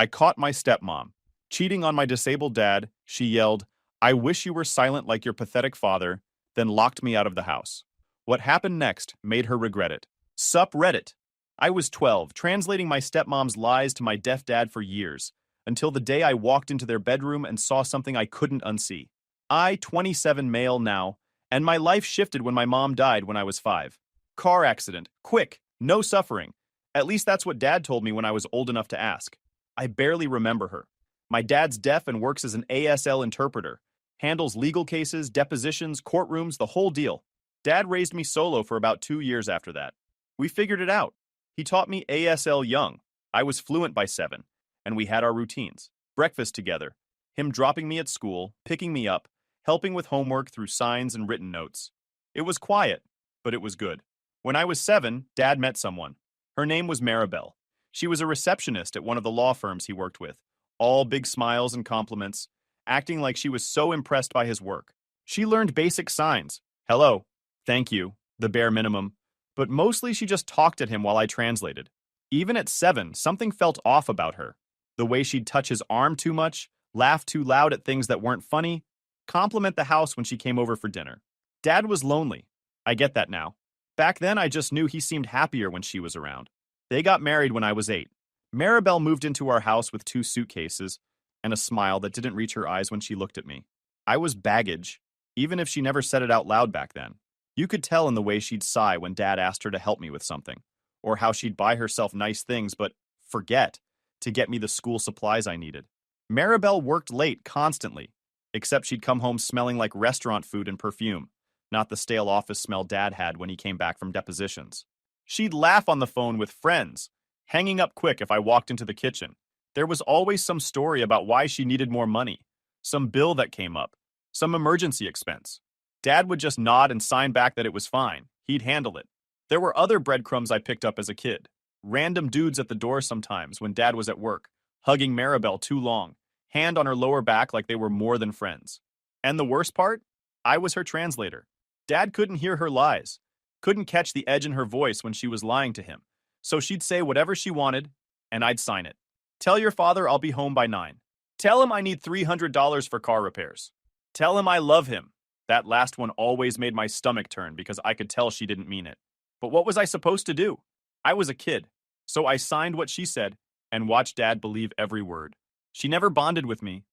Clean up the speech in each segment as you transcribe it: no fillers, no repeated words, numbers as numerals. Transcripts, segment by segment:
I caught my stepmom cheating on my disabled dad. She yelled, "I wish you were silent like your pathetic father," then locked me out of the house. What happened next made her regret it. Sup Reddit. I was 12, translating my stepmom's lies to my deaf dad for years, until the day I walked into their bedroom and saw something I couldn't unsee. I, 27 male now, and my life shifted when my mom died when I was 5. Car accident. Quick. No suffering. At least that's what Dad told me when I was old enough to ask. I barely remember her. My dad's deaf and works as an ASL interpreter. Handles legal cases, depositions, courtrooms, the whole deal. Dad raised me solo for about 2 years after that. We figured it out. He taught me ASL young. I was fluent by 7, and we had our routines. Breakfast together. Him dropping me at school, picking me up, helping with homework through signs and written notes. It was quiet, but it was good. When I was 7, Dad met someone. Her name was Maribel. She was a receptionist at one of the law firms he worked with, all big smiles and compliments, acting like she was so impressed by his work. She learned basic signs. Hello, thank you, the bare minimum. But mostly she just talked at him while I translated. Even at 7, something felt off about her. The way she'd touch his arm too much, laugh too loud at things that weren't funny, compliment the house when she came over for dinner. Dad was lonely. I get that now. Back then, I just knew he seemed happier when she was around. They got married when I was 8. Maribel moved into our house with 2 suitcases and a smile that didn't reach her eyes when she looked at me. I was baggage, even if she never said it out loud back then. You could tell in the way she'd sigh when Dad asked her to help me with something, or how she'd buy herself nice things but forget to get me the school supplies I needed. Maribel worked late constantly, except she'd come home smelling like restaurant food and perfume, not the stale office smell Dad had when he came back from depositions. She'd laugh on the phone with friends, hanging up quick if I walked into the kitchen. There was always some story about why she needed more money, some bill that came up, some emergency expense. Dad would just nod and sign back that it was fine. He'd handle it. There were other breadcrumbs I picked up as a kid. Random dudes at the door sometimes when Dad was at work, hugging Maribel too long, hand on her lower back like they were more than friends. And the worst part? I was her translator. Dad couldn't hear her lies, couldn't catch the edge in her voice when she was lying to him. So she'd say whatever she wanted, and I'd sign it. Tell your father I'll be home by 9. Tell him I need $300 for car repairs. Tell him I love him. That last one always made my stomach turn because I could tell she didn't mean it. But what was I supposed to do? I was a kid, so I signed what she said and watched Dad believe every word. She never bonded with me,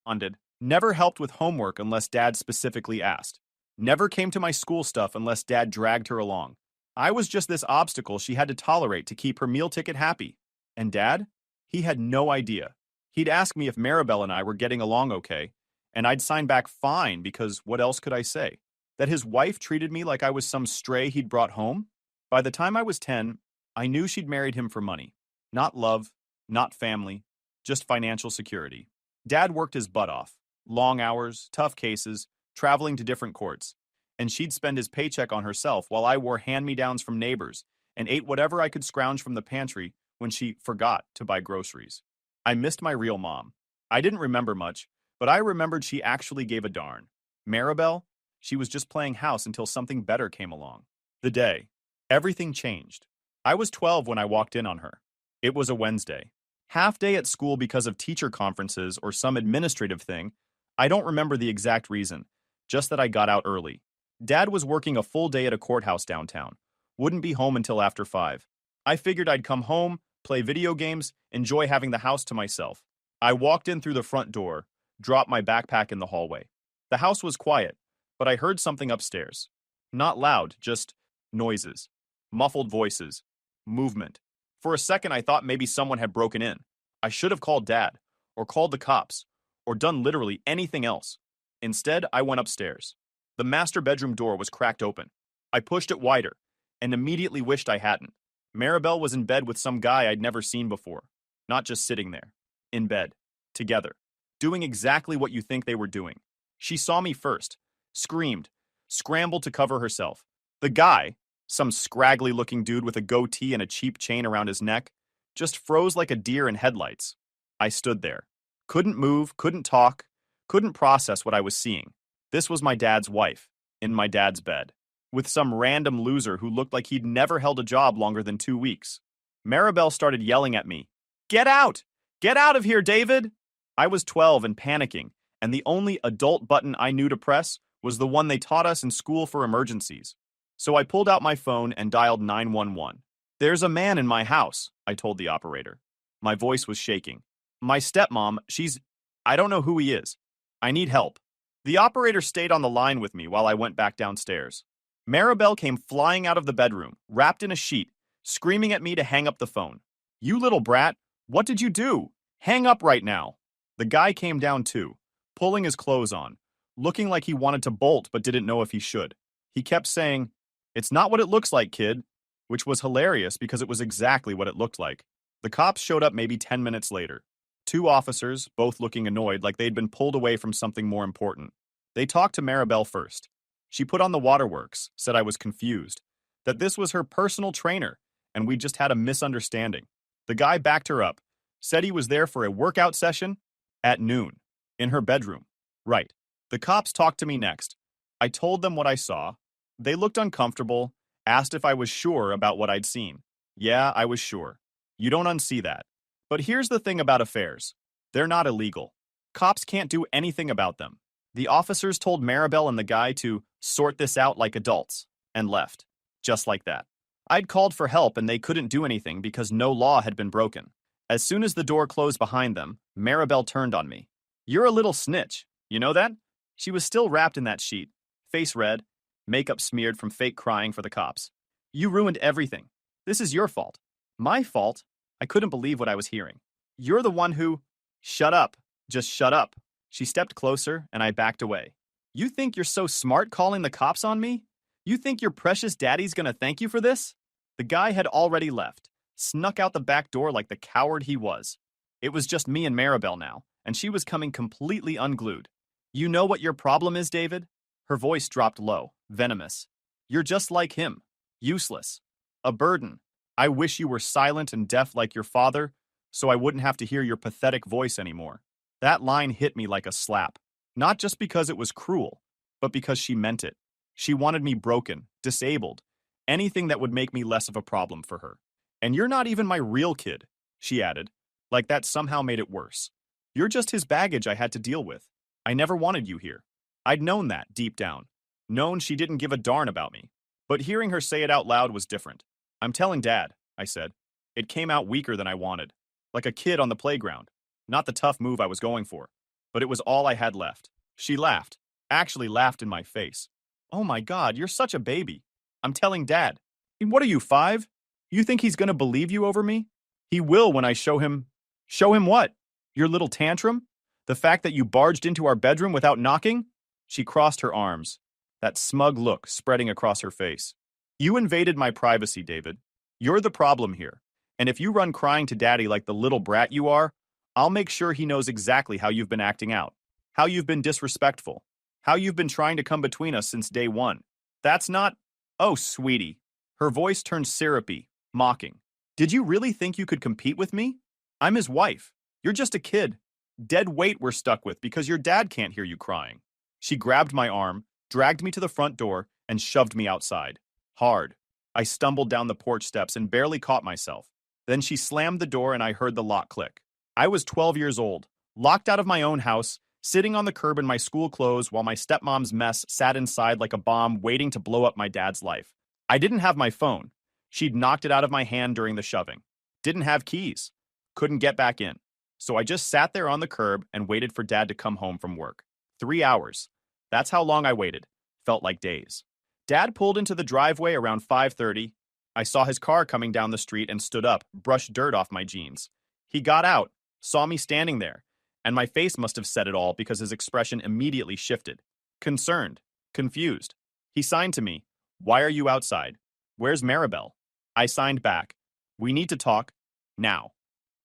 never helped with homework unless Dad specifically asked, never came to my school stuff unless Dad dragged her along. I was just this obstacle she had to tolerate to keep her meal ticket happy. And Dad? He had no idea. He'd ask me if Maribel and I were getting along okay, and I'd sign back fine because what else could I say? That his wife treated me like I was some stray he'd brought home? By the time I was 10, I knew she'd married him for money. Not love, not family, just financial security. Dad worked his butt off. Long hours, tough cases, traveling to different courts. And she'd spend his paycheck on herself while I wore hand-me-downs from neighbors and ate whatever I could scrounge from the pantry when she forgot to buy groceries. I missed my real mom. I didn't remember much, but I remembered she actually gave a darn. Maribel? She was just playing house until something better came along. The day. Everything changed. I was 12 when I walked in on her. It was a Wednesday. Half day at school because of teacher conferences or some administrative thing. I don't remember the exact reason, just that I got out early. Dad was working a full day at a courthouse downtown. Wouldn't be home until after 5. I figured I'd come home, play video games, enjoy having the house to myself. I walked in through the front door, dropped my backpack in the hallway. The house was quiet, but I heard something upstairs. Not loud, just noises, muffled voices, movement. For a second, I thought maybe someone had broken in. I should have called Dad, or called the cops, or done literally anything else. Instead, I went upstairs. The master bedroom door was cracked open. I pushed it wider, and immediately wished I hadn't. Maribel was in bed with some guy I'd never seen before. Not just sitting there. In bed. Together. Doing exactly what you think they were doing. She saw me first. Screamed. Scrambled to cover herself. The guy, some scraggly-looking dude with a goatee and a cheap chain around his neck, just froze like a deer in headlights. I stood there. Couldn't move, couldn't talk, couldn't process what I was seeing. This was my dad's wife, in my dad's bed, with some random loser who looked like he'd never held a job longer than 2 weeks. Maribel started yelling at me. Get out! Get out of here, David! I was 12 and panicking, and the only adult button I knew to press was the one they taught us in school for emergencies. So I pulled out my phone and dialed 911. There's a man in my house, I told the operator. My voice was shaking. My stepmom, I don't know who he is. I need help. The operator stayed on the line with me while I went back downstairs. Maribel came flying out of the bedroom, wrapped in a sheet, screaming at me to hang up the phone. You little brat, what did you do? Hang up right now. The guy came down too, pulling his clothes on, looking like he wanted to bolt but didn't know if he should. He kept saying, "It's not what it looks like, kid," which was hilarious because it was exactly what it looked like. The cops showed up maybe 10 minutes later. Two officers, both looking annoyed like they'd been pulled away from something more important. They talked to Maribel first. She put on the waterworks, said I was confused, that this was her personal trainer, and we just had a misunderstanding. The guy backed her up, said he was there for a workout session at noon, in her bedroom. Right. The cops talked to me next. I told them what I saw. They looked uncomfortable, asked if I was sure about what I'd seen. Yeah, I was sure. You don't unsee that. But here's the thing about affairs. They're not illegal. Cops can't do anything about them. The officers told Maribel and the guy to sort this out like adults, and left. Just like that. I'd called for help and they couldn't do anything because no law had been broken. As soon as the door closed behind them, Maribel turned on me. You're a little snitch, you know that? She was still wrapped in that sheet, face red, makeup smeared from fake crying for the cops. You ruined everything. This is your fault. My fault? I couldn't believe what I was hearing. You're the one who... Shut up. Just shut up. She stepped closer, and I backed away. You think you're so smart calling the cops on me? You think your precious daddy's gonna thank you for this? The guy had already left, snuck out the back door like the coward he was. It was just me and Maribel now, and she was coming completely unglued. You know what your problem is, David? Her voice dropped low, venomous. You're just like him. Useless. A burden. I wish you were silent and deaf like your father, so I wouldn't have to hear your pathetic voice anymore. That line hit me like a slap. Not just because it was cruel, but because she meant it. She wanted me broken, disabled, anything that would make me less of a problem for her. And you're not even my real kid, she added, like that somehow made it worse. You're just his baggage I had to deal with. I never wanted you here. I'd known that deep down. Known she didn't give a darn about me. But hearing her say it out loud was different. I'm telling Dad, I said. It came out weaker than I wanted. Like a kid on the playground. Not the tough move I was going for. But it was all I had left. She laughed. Actually laughed in my face. Oh my God, you're such a baby. I'm telling Dad. What are you, 5? You think he's gonna believe you over me? He will when I show him... Show him what? Your little tantrum? The fact that you barged into our bedroom without knocking? She crossed her arms, that smug look spreading across her face. You invaded my privacy, David. You're the problem here. And if you run crying to Daddy like the little brat you are, I'll make sure he knows exactly how you've been acting out. How you've been disrespectful. How you've been trying to come between us since day one. That's not... Oh, sweetie. Her voice turned syrupy, mocking. Did you really think you could compete with me? I'm his wife. You're just a kid. Dead weight we're stuck with because your dad can't hear you crying. She grabbed my arm, dragged me to the front door, and shoved me outside. Hard. I stumbled down the porch steps and barely caught myself. Then she slammed the door and I heard the lock click. I was 12 years old, locked out of my own house, sitting on the curb in my school clothes while my stepmom's mess sat inside like a bomb waiting to blow up my dad's life. I didn't have my phone. She'd knocked it out of my hand during the shoving. Didn't have keys. Couldn't get back in. So I just sat there on the curb and waited for Dad to come home from work. 3 hours. That's how long I waited. Felt like days. Dad pulled into the driveway around 5:30. I saw his car coming down the street and stood up, brushed dirt off my jeans. He got out, saw me standing there, and my face must have said it all because his expression immediately shifted. Concerned. Confused. He signed to me. Why are you outside? Where's Maribel? I signed back. We need to talk. Now.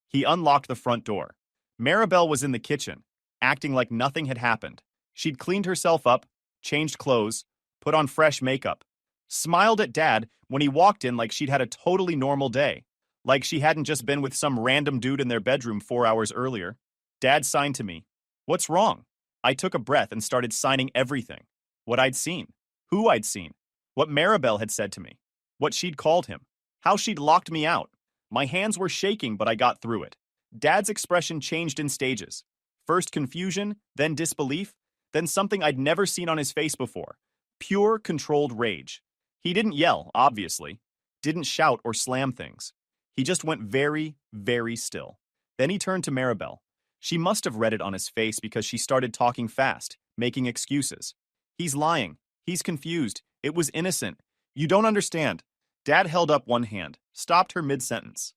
He unlocked the front door. Maribel was in the kitchen, acting like nothing had happened. She'd cleaned herself up, changed clothes, put on fresh makeup, smiled at Dad when he walked in like she'd had a totally normal day, like she hadn't just been with some random dude in their bedroom 4 hours earlier. Dad signed to me. What's wrong? I took a breath and started signing everything. What I'd seen, who I'd seen, what Maribel had said to me, what she'd called him, how she'd locked me out. My hands were shaking, but I got through it. Dad's expression changed in stages. First confusion, then disbelief, then something I'd never seen on his face before. Pure, controlled rage. He didn't yell, obviously. Didn't shout or slam things. He just went very, very still. Then he turned to Maribel. She must have read it on his face because she started talking fast, making excuses. He's lying. He's confused. It was innocent. You don't understand. Dad held up one hand, stopped her mid-sentence.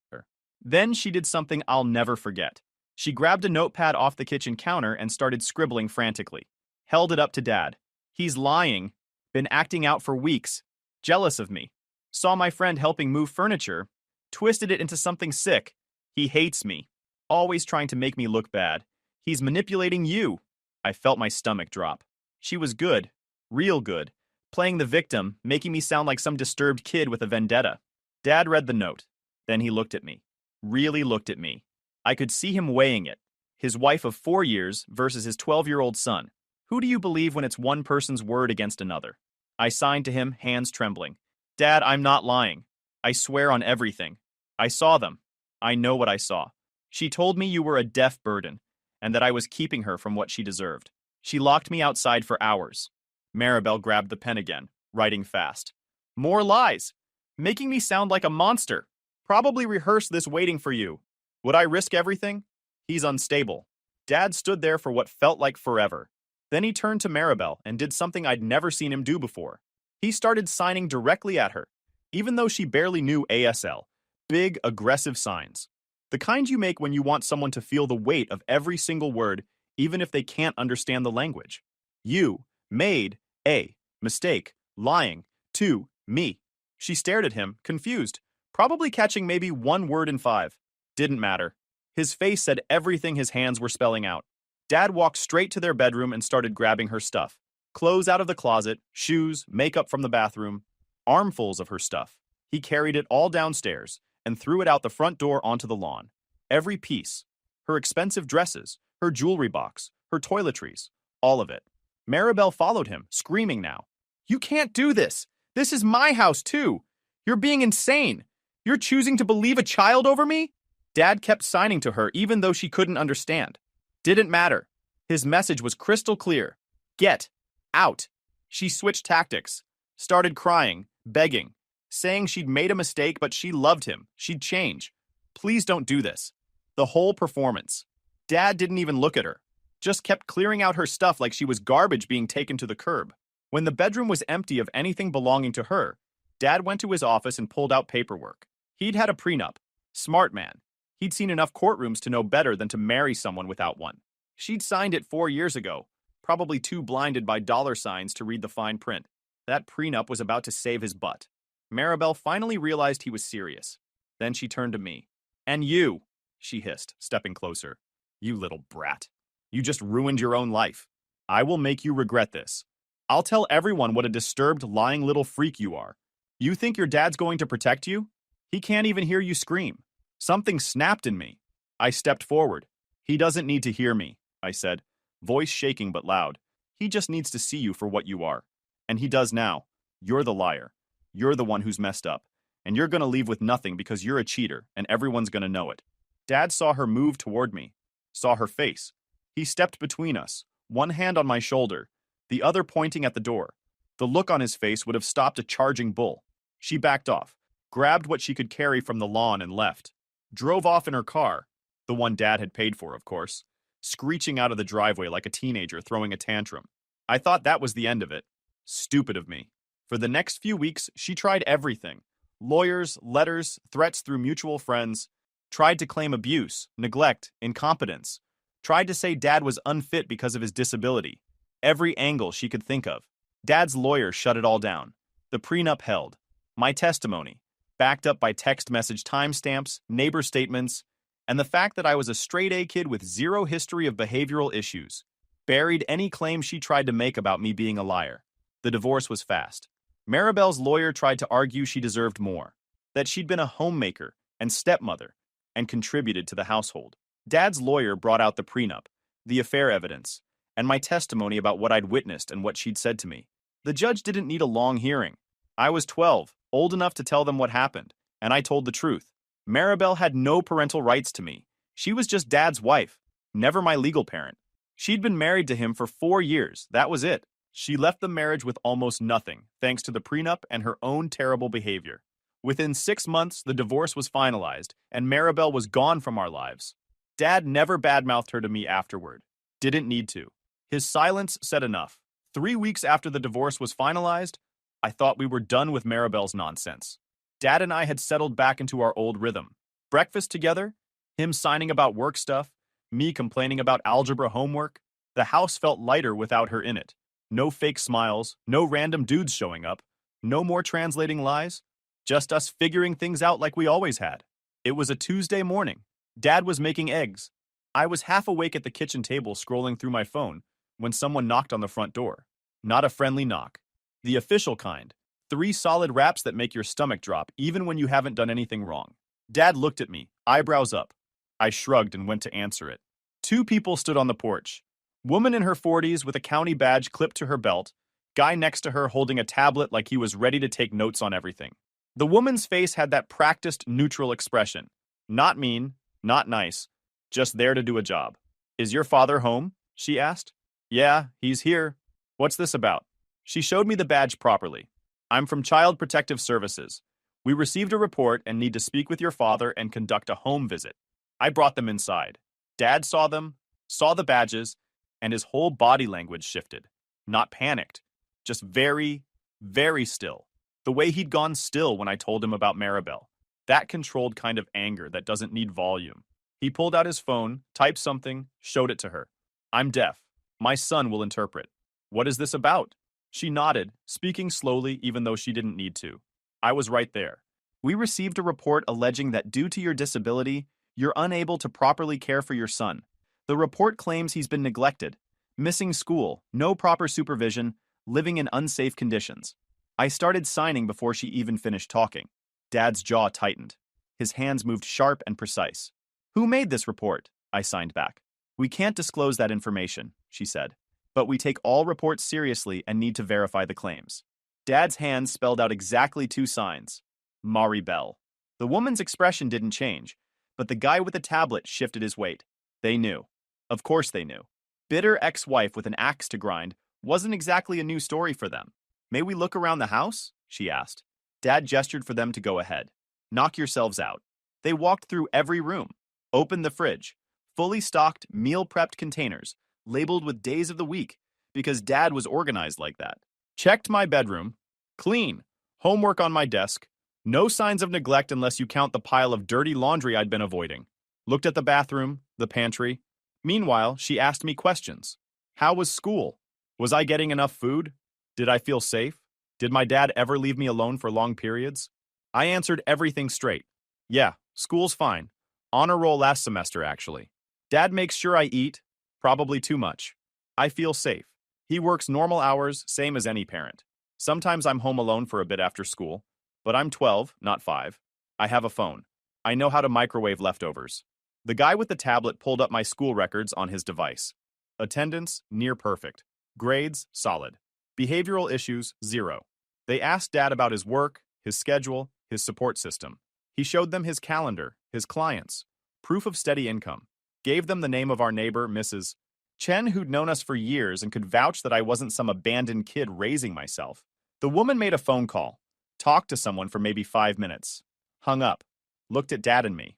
Then she did something I'll never forget. She grabbed a notepad off the kitchen counter and started scribbling frantically. Held it up to Dad. He's lying. Been acting out for weeks. Jealous of me. Saw my friend helping move furniture. Twisted it into something sick. He hates me. Always trying to make me look bad. He's manipulating you. I felt my stomach drop. She was good. Real good. Playing the victim, making me sound like some disturbed kid with a vendetta. Dad read the note. Then he looked at me. Really looked at me. I could see him weighing it. His wife of 4 years versus his 12-year-old son. Who do you believe when it's one person's word against another? I signed to him, hands trembling. Dad, I'm not lying. I swear on everything. I saw them. I know what I saw. She told me you were a deaf burden, and that I was keeping her from what she deserved. She locked me outside for hours. Maribel grabbed the pen again, writing fast. More lies. Making me sound like a monster. Probably rehearsed this waiting for you. Would I risk everything? He's unstable. Dad stood there for what felt like forever. Then he turned to Maribel and did something I'd never seen him do before. He started signing directly at her, even though she barely knew ASL. Big, aggressive signs. The kind you make when you want someone to feel the weight of every single word, even if they can't understand the language. You, made, a, mistake, lying, to, me. She stared at him, confused, probably catching maybe one word in 5. Didn't matter. His face said everything his hands were spelling out. Dad walked straight to their bedroom and started grabbing her stuff. Clothes out of the closet, shoes, makeup from the bathroom, armfuls of her stuff. He carried it all downstairs and threw it out the front door onto the lawn. Every piece. Her expensive dresses, her jewelry box, her toiletries, all of it. Maribel followed him, screaming now. You can't do this. This is my house, too. You're being insane. You're choosing to believe a child over me? Dad kept signing to her even though she couldn't understand. Didn't matter. His message was crystal clear. Get out. She switched tactics. Started crying, begging, saying she'd made a mistake but she loved him. She'd change. Please don't do this. The whole performance. Dad didn't even look at her. Just kept clearing out her stuff like she was garbage being taken to the curb. When the bedroom was empty of anything belonging to her, Dad went to his office and pulled out paperwork. He'd had a prenup. Smart man. He'd seen enough courtrooms to know better than to marry someone without one. She'd signed it 4 years ago, probably too blinded by dollar signs to read the fine print. That prenup was about to save his butt. Maribel finally realized he was serious. Then she turned to me. And you, she hissed, stepping closer. You little brat. You just ruined your own life. I will make you regret this. I'll tell everyone what a disturbed, lying little freak you are. You think your dad's going to protect you? He can't even hear you scream. Something snapped in me. I stepped forward. He doesn't need to hear me, I said, voice shaking but loud. He just needs to see you for what you are. And he does now. You're the liar. You're the one who's messed up. And you're going to leave with nothing because you're a cheater, and everyone's going to know it. Dad saw her move toward me. Saw her face. He stepped between us, one hand on my shoulder, the other pointing at the door. The look on his face would have stopped a charging bull. She backed off, grabbed what she could carry from the lawn and left. Drove off in her car, the one Dad had paid for, of course, screeching out of the driveway like a teenager throwing a tantrum. I thought that was the end of it. Stupid of me. For the next few weeks, she tried everything. Lawyers, letters, threats through mutual friends. Tried to claim abuse, neglect, incompetence. Tried to say Dad was unfit because of his disability. Every angle she could think of. Dad's lawyer shut it all down. The prenup held. My testimony, backed up by text message timestamps, neighbor statements, and the fact that I was a straight-A kid with zero history of behavioral issues, buried any claim she tried to make about me being a liar. The divorce was fast. Maribel's lawyer tried to argue she deserved more, that she'd been a homemaker and stepmother and contributed to the household. Dad's lawyer brought out the prenup, the affair evidence, and my testimony about what I'd witnessed and what she'd said to me. The judge didn't need a long hearing. I was 12, old enough to tell them what happened, and I told the truth. Maribel had no parental rights to me. She was just Dad's wife, never my legal parent. She'd been married to him for 4 years, that was it. She left the marriage with almost nothing, thanks to the prenup and her own terrible behavior. Within 6 months, the divorce was finalized, and Maribel was gone from our lives. Dad never badmouthed her to me afterward. Didn't need to. His silence said enough. 3 weeks after the divorce was finalized, I thought we were done with Maribel's nonsense. Dad and I had settled back into our old rhythm. Breakfast together, him signing about work stuff, me complaining about algebra homework. The house felt lighter without her in it. No fake smiles, no random dudes showing up, no more translating lies, just us figuring things out like we always had. It was a Tuesday morning. Dad was making eggs. I was half awake at the kitchen table scrolling through my phone when someone knocked on the front door. Not a friendly knock. The official kind. 3 solid raps that make your stomach drop even when you haven't done anything wrong. Dad looked at me, eyebrows up. I shrugged and went to answer it. 2 people stood on the porch. Woman in her 40s with a county badge clipped to her belt, guy next to her holding a tablet like he was ready to take notes on everything. The woman's face had that practiced, neutral expression. Not mean, not nice, just there to do a job. Is your father home? She asked. Yeah, he's here. What's this about? She showed me the badge properly. I'm from Child Protective Services. We received a report and need to speak with your father and conduct a home visit. I brought them inside. Dad saw them, saw the badges, and his whole body language shifted. Not panicked, just very, very still. The way he'd gone still when I told him about Maribel. That controlled kind of anger that doesn't need volume. He pulled out his phone, typed something, showed it to her. I'm deaf. My son will interpret. What is this about? She nodded, speaking slowly even though she didn't need to. I was right there. We received a report alleging that due to your disability, you're unable to properly care for your son. The report claims he's been neglected, missing school, no proper supervision, living in unsafe conditions. I started signing before she even finished talking. Dad's jaw tightened. His hands moved sharp and precise. Who made this report? I signed back. We can't disclose that information, she said. But we take all reports seriously and need to verify the claims. Dad's hands spelled out exactly 2 signs. Maribel. The woman's expression didn't change, but the guy with the tablet shifted his weight. They knew. Of course they knew. Bitter ex-wife with an axe to grind wasn't exactly a new story for them. May we look around the house? She asked. Dad gestured for them to go ahead. Knock yourselves out. They walked through every room, opened the fridge, fully stocked, meal-prepped containers, labeled with days of the week, because Dad was organized like that. Checked my bedroom. Clean. Homework on my desk. No signs of neglect unless you count the pile of dirty laundry I'd been avoiding. Looked at the bathroom, the pantry. Meanwhile, she asked me questions. How was school? Was I getting enough food? Did I feel safe? Did my dad ever leave me alone for long periods? I answered everything straight. Yeah, school's fine. Honor roll last semester, actually. Dad makes sure I eat, probably too much. I feel safe. He works normal hours, same as any parent. Sometimes I'm home alone for a bit after school, but I'm 12, not 5. I have a phone. I know how to microwave leftovers. The guy with the tablet pulled up my school records on his device. Attendance, near perfect. Grades, solid. Behavioral issues, 0. They asked Dad about his work, his schedule, his support system. He showed them his calendar, his clients, proof of steady income. Gave them the name of our neighbor, Mrs. Chen, who'd known us for years and could vouch that I wasn't some abandoned kid raising myself. The woman made a phone call, talked to someone for maybe 5 minutes, hung up, looked at Dad and me.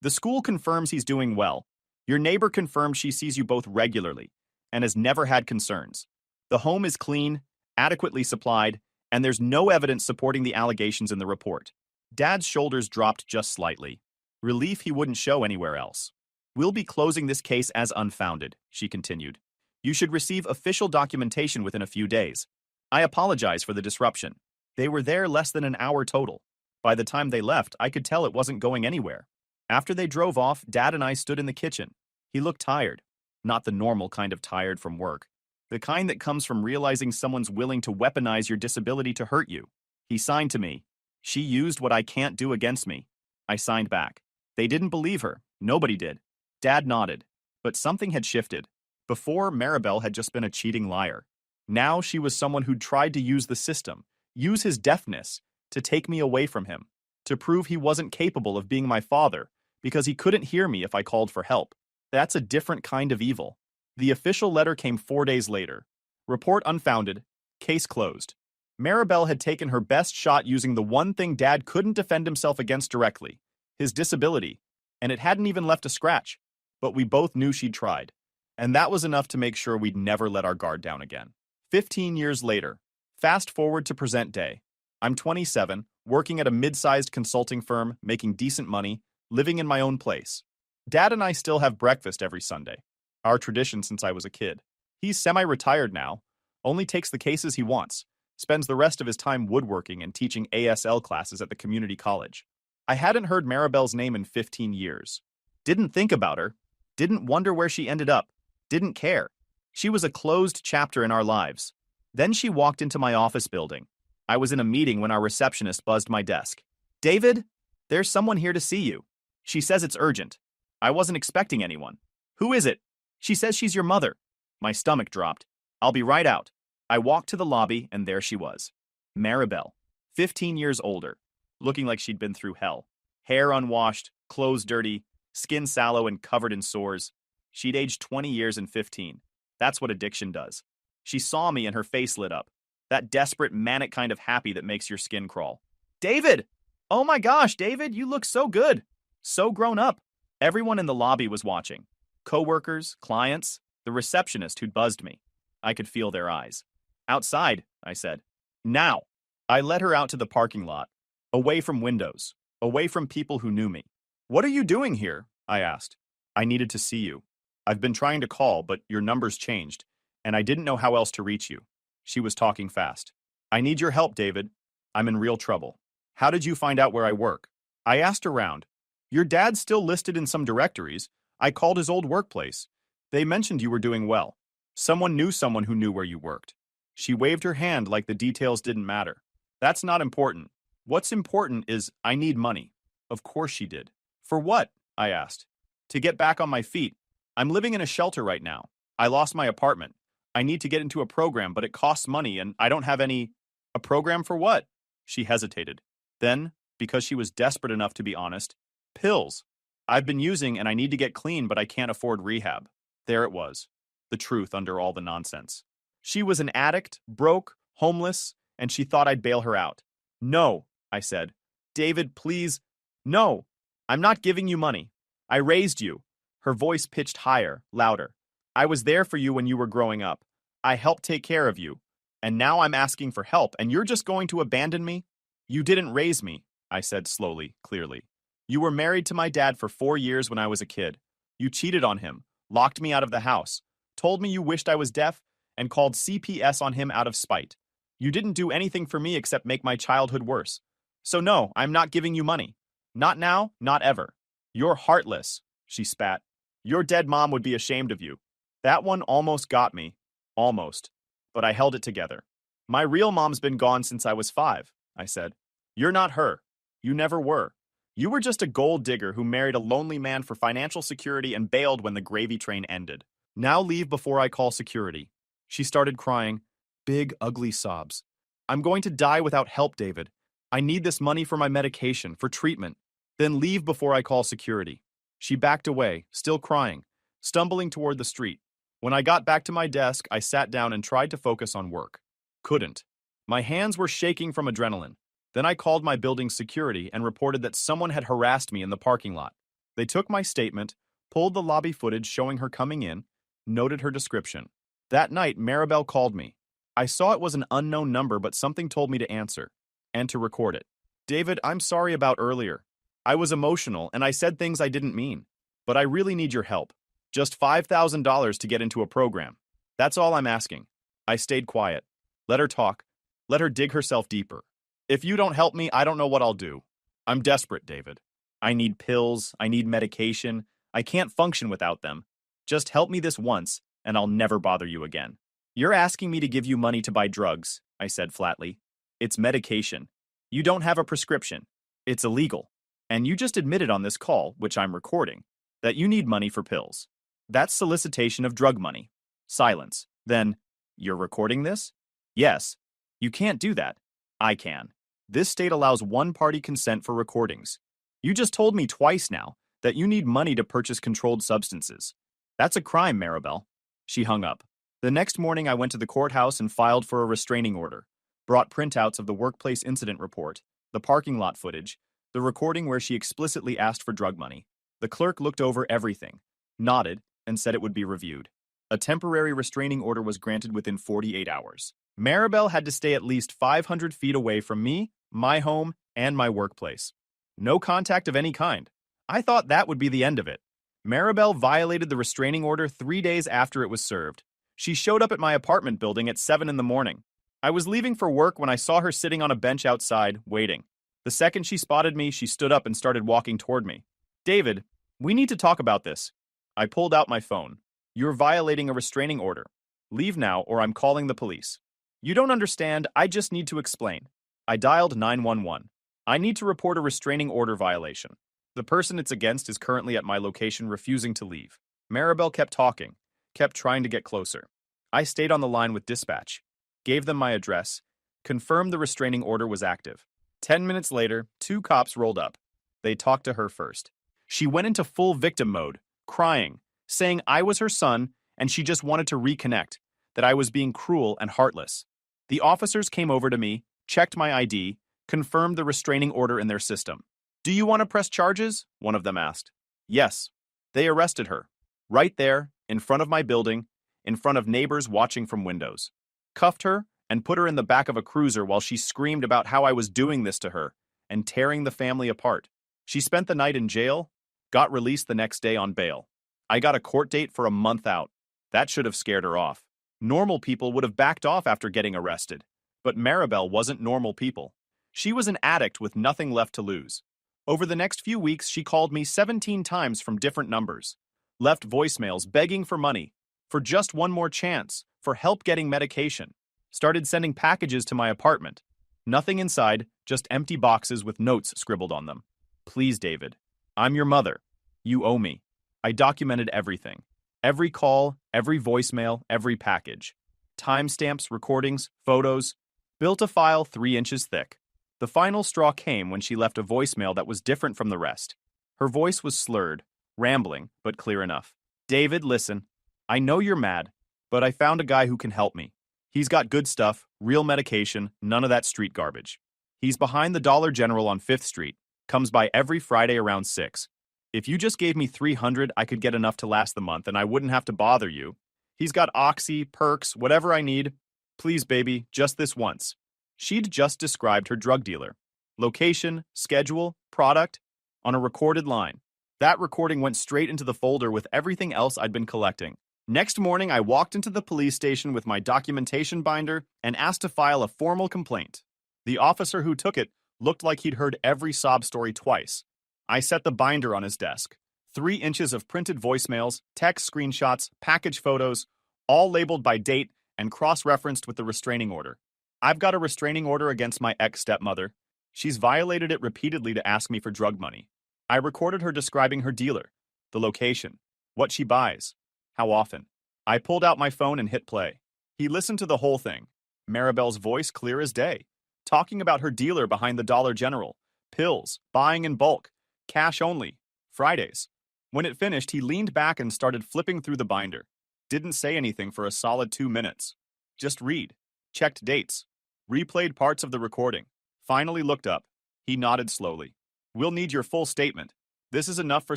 The school confirms he's doing well. Your neighbor confirmed she sees you both regularly and has never had concerns. The home is clean, adequately supplied, and there's no evidence supporting the allegations in the report. Dad's shoulders dropped just slightly. Relief he wouldn't show anywhere else. We'll be closing this case as unfounded, she continued. You should receive official documentation within a few days. I apologize for the disruption. They were there less than an hour total. By the time they left, I could tell it wasn't going anywhere. After they drove off, Dad and I stood in the kitchen. He looked tired. Not the normal kind of tired from work. The kind that comes from realizing someone's willing to weaponize your disability to hurt you. He signed to me. She used what I can't do against me. I signed back. They didn't believe her. Nobody did. Dad nodded. But something had shifted. Before, Maribel had just been a cheating liar. Now she was someone who'd tried to use the system, use his deafness, to take me away from him, to prove he wasn't capable of being my father, because he couldn't hear me if I called for help. That's a different kind of evil. The official letter came 4 days later. Report unfounded. Case closed. Maribel had taken her best shot using the one thing Dad couldn't defend himself against directly, his disability, and it hadn't even left a scratch. But we both knew she'd tried. And that was enough to make sure we'd never let our guard down again. 15 years later. Fast forward to present day. I'm 27, working at a mid-sized consulting firm, making decent money, living in my own place. Dad and I still have breakfast every Sunday, our tradition since I was a kid. He's semi-retired now, only takes the cases he wants, spends the rest of his time woodworking and teaching ASL classes at the community college. I hadn't heard Maribel's name in 15 years. Didn't think about her, didn't wonder where she ended up, didn't care. She was a closed chapter in our lives. Then she walked into my office building. I was in a meeting when our receptionist buzzed my desk. "David, there's someone here to see you. She says it's urgent." I wasn't expecting anyone. "Who is it?" "She says she's your mother." My stomach dropped. "I'll be right out." I walked to the lobby, and there she was. Maribel, 15 years older, looking like she'd been through hell. Hair unwashed, clothes dirty, skin sallow and covered in sores. She'd aged 20 years in 15. That's what addiction does. She saw me and her face lit up. That desperate, manic kind of happy that makes your skin crawl. "David! Oh my gosh, David, you look so good. So grown up." Everyone in the lobby was watching. Co-workers, clients, the receptionist who'd buzzed me. I could feel their eyes. "Outside," I said. "Now." I led her out to the parking lot, away from windows, away from people who knew me. "What are you doing here?" I asked. "I needed to see you. I've been trying to call, but your number's changed, and I didn't know how else to reach you." She was talking fast. "I need your help, David. I'm in real trouble." "How did you find out where I work?" I asked around. "Your dad's still listed in some directories. I called his old workplace. They mentioned you were doing well. Someone who knew where you worked." She waved her hand like the details didn't matter. "That's not important. What's important is I need money." Of course she did. "For what?" I asked. "To get back on my feet. I'm living in a shelter right now. I lost my apartment. I need to get into a program, but it costs money and I don't have any." "A program for what?" She hesitated. Then, because she was desperate enough to be honest, "Pills. I've been using and I need to get clean, but I can't afford rehab." There it was. The truth under all the nonsense. She was an addict, broke, homeless, and she thought I'd bail her out. "No," I said. "David, please. No. I'm not giving you money. I raised you." Her voice pitched higher, louder. "I was there for you when you were growing up. I helped take care of you. And now I'm asking for help, and you're just going to abandon me?" "You didn't raise me," I said slowly, clearly. "You were married to my dad for 4 years when I was a kid. You cheated on him, locked me out of the house, told me you wished I was deaf, and called CPS on him out of spite. You didn't do anything for me except make my childhood worse. So no, I'm not giving you money. Not now, not ever. You're heartless," she spat. "Your dead mom would be ashamed of you." That one almost got me. Almost. But I held it together. "My real mom's been gone since I was 5, I said. "You're not her. You never were. You were just a gold digger who married a lonely man for financial security and bailed when the gravy train ended. Now leave before I call security." She started crying. Big, ugly sobs. "I'm going to die without help, David. I need this money for my medication, for treatment. Then leave before I call security." She backed away, still crying, stumbling toward the street. When I got back to my desk, I sat down and tried to focus on work. Couldn't. My hands were shaking from adrenaline. Then I called my building's security and reported that someone had harassed me in the parking lot. They took my statement, pulled the lobby footage showing her coming in, noted her description. That night, Maribel called me. I saw it was an unknown number, but something told me to answer and to record it. "David, I'm sorry about earlier. I was emotional and I said things I didn't mean. But I really need your help. Just $5,000 to get into a program. That's all I'm asking." I stayed quiet. Let her talk. Let her dig herself deeper. "If you don't help me, I don't know what I'll do. I'm desperate, David. I need pills. I need medication. I can't function without them. Just help me this once, and I'll never bother you again." "You're asking me to give you money to buy drugs," I said flatly. "It's medication. You don't have a prescription. It's illegal. And you just admitted on this call, which I'm recording, that you need money for pills. That's solicitation of drug money." Silence. Then, "You're recording this?" "Yes." "You can't do that." "I can. This state allows one-party consent for recordings. You just told me twice now That you need money to purchase controlled substances. That's a crime, Maribel. She hung up. The next morning, I went to the courthouse and filed for a restraining order. Brought printouts of the workplace incident report, the parking lot footage, the recording where she explicitly asked for drug money. The clerk looked over everything, nodded, and said it would be reviewed. A temporary restraining order was granted within 48 hours. Maribel had to stay at least 500 feet away from me, my home, and my workplace. No contact of any kind. I thought that would be the end of it. Maribel violated the restraining order 3 days after it was served. She showed up at my apartment building at 7 in the morning. I was leaving for work when I saw her sitting on a bench outside, waiting. The second she spotted me, she stood up and started walking toward me. David, we need to talk about this. I pulled out my phone. You're violating a restraining order. Leave now or I'm calling the police. You don't understand, I just need to explain. I dialed 911. I need to report a restraining order violation. The person it's against is currently at my location refusing to leave. Maribel kept talking, kept trying to get closer. I stayed on the line with dispatch, gave them my address, confirmed the restraining order was active. 10 minutes later, 2 cops rolled up. They talked to her first. She went into full victim mode, crying, saying I was her son and she just wanted to reconnect, that I was being cruel and heartless. The officers came over to me, checked my ID, confirmed the restraining order in their system. Do you want to press charges? One of them asked. Yes. They arrested her. Right there, in front of my building, in front of neighbors watching from windows. Cuffed her and put her in the back of a cruiser while she screamed about how I was doing this to her and tearing the family apart. She spent the night in jail, got released the next day on bail. I got a court date for a month out. That should have scared her off. Normal people would have backed off after getting arrested. But Maribel wasn't normal people. She was an addict with nothing left to lose. Over the next few weeks, she called me 17 times from different numbers. Left voicemails begging for money, for just one more chance, for help getting medication. Started sending packages to my apartment. Nothing inside, just empty boxes with notes scribbled on them. Please, David. I'm your mother. You owe me. I documented everything. Every call, every voicemail, every package. Timestamps, recordings, photos. Built a file 3 inches thick. The final straw came when she left a voicemail that was different from the rest. Her voice was slurred, rambling, but clear enough. David, listen. I know you're mad, but I found a guy who can help me. He's got good stuff, real medication, none of that street garbage. He's behind the Dollar General on 5th Street, comes by every Friday around 6. If you just gave me $300, I could get enough to last the month and I wouldn't have to bother you. He's got Oxy, perks, whatever I need. Please, baby, just this once. She'd just described her drug dealer. Location, schedule, product, on a recorded line. That recording went straight into the folder with everything else I'd been collecting. Next morning, I walked into the police station with my documentation binder and asked to file a formal complaint. The officer who took it looked like he'd heard every sob story twice. I set the binder on his desk. 3 inches of printed voicemails, text screenshots, package photos, all labeled by date and cross-referenced with the restraining order. I've got a restraining order against my ex-stepmother. She's violated it repeatedly to ask me for drug money. I recorded her describing her dealer, the location, what she buys, how often. I pulled out my phone and hit play. He listened to the whole thing. Maribel's voice clear as day, talking about her dealer behind the Dollar General, pills, buying in bulk, cash only, Fridays. When it finished, he leaned back and started flipping through the binder. Didn't say anything for a solid 2 minutes. Just read. Checked dates. Replayed parts of the recording. Finally looked up. He nodded slowly. We'll need your full statement. This is enough for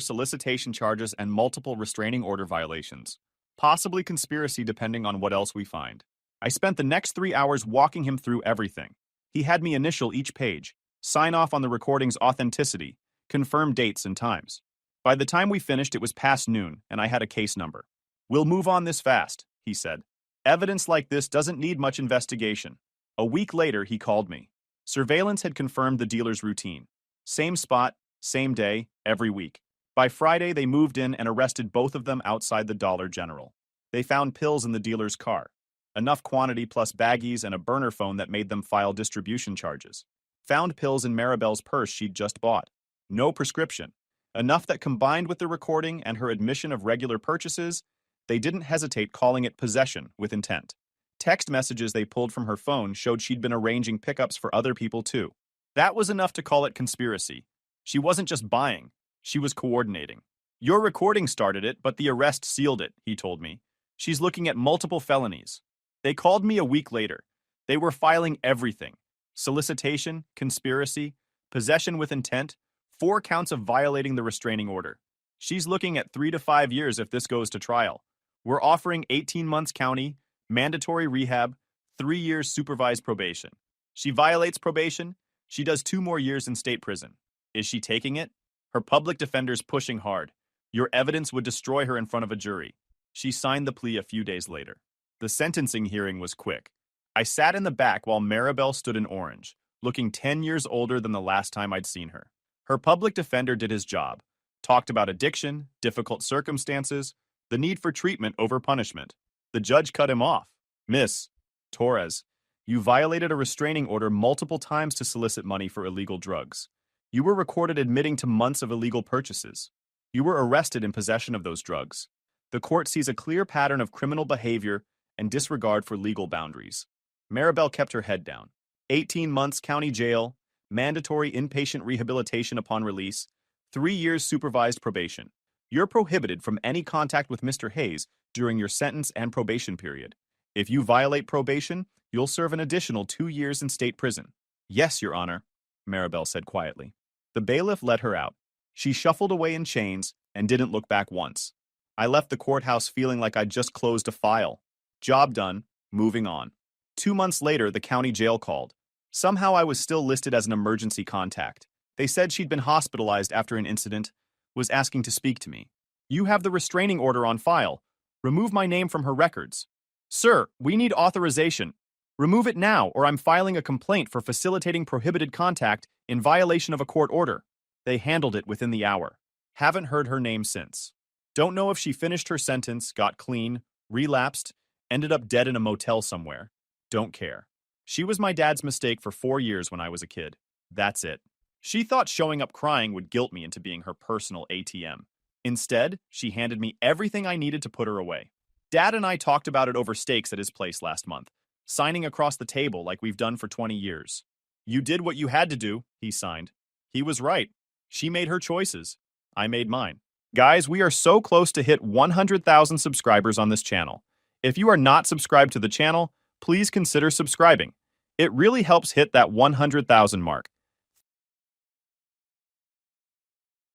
solicitation charges and multiple restraining order violations. Possibly conspiracy depending on what else we find. I spent the next 3 hours walking him through everything. He had me initial each page, sign off on the recording's authenticity, confirm dates and times. By the time we finished, it was past noon, and I had a case number. We'll move on this fast, he said. Evidence like this doesn't need much investigation. A week later, he called me. Surveillance had confirmed the dealer's routine. Same spot, same day, every week. By Friday, they moved in and arrested both of them outside the Dollar General. They found pills in the dealer's car. Enough quantity plus baggies and a burner phone that made them file distribution charges. Found pills in Maribel's purse she'd just bought. No prescription. Enough that combined with the recording and her admission of regular purchases, they didn't hesitate calling it possession with intent. Text messages they pulled from her phone showed she'd been arranging pickups for other people too. That was enough to call it conspiracy. She wasn't just buying, She was coordinating. Your recording started it, but the arrest sealed it, he told me. She's looking at multiple felonies. They called me a week later. They were filing everything. Solicitation, conspiracy, possession with intent, 4 counts of violating the restraining order. She's looking at 3 to 5 years if this goes to trial. We're offering 18 months county, mandatory rehab, 3 years supervised probation. She violates probation. She does 2 more years in state prison. Is she taking it? Her public defender's pushing hard. Your evidence would destroy her in front of a jury. She signed the plea a few days later. The sentencing hearing was quick. I sat in the back while Maribel stood in orange, looking 10 years older than the last time I'd seen her. Her public defender did his job, talked about addiction, difficult circumstances, the need for treatment over punishment. The judge cut him off. Miss Torres, you violated a restraining order multiple times to solicit money for illegal drugs. You were recorded admitting to months of illegal purchases. You were arrested in possession of those drugs. The court sees a clear pattern of criminal behavior and disregard for legal boundaries. Maribel kept her head down. 18 months county jail, mandatory inpatient rehabilitation upon release, 3 years supervised probation. You're prohibited from any contact with Mr. Hayes during your sentence and probation period. If you violate probation, you'll serve an additional 2 years in state prison. Yes, Your Honor, Maribel said quietly. The bailiff let her out. She shuffled away in chains and didn't look back once. I left the courthouse feeling like I'd just closed a file. Job done, moving on. 2 months later, the county jail called. Somehow I was still listed as an emergency contact. They said she'd been hospitalized after an incident, was asking to speak to me. You have the restraining order on file. Remove my name from her records. Sir, we need authorization. Remove it now, or I'm filing a complaint for facilitating prohibited contact in violation of a court order. They handled it within the hour. Haven't heard her name since. Don't know if she finished her sentence, got clean, relapsed, ended up dead in a motel somewhere. Don't care. She was my dad's mistake for 4 years when I was a kid. That's it. She thought showing up crying would guilt me into being her personal ATM. Instead, she handed me everything I needed to put her away. Dad and I talked about it over steaks at his place last month, signing across the table like we've done for 20 years. You did what you had to do, he signed. He was right. She made her choices. I made mine. Guys, we are so close to hit 100,000 subscribers on this channel. If you are not subscribed to the channel, please consider subscribing. It really helps hit that 100,000 mark.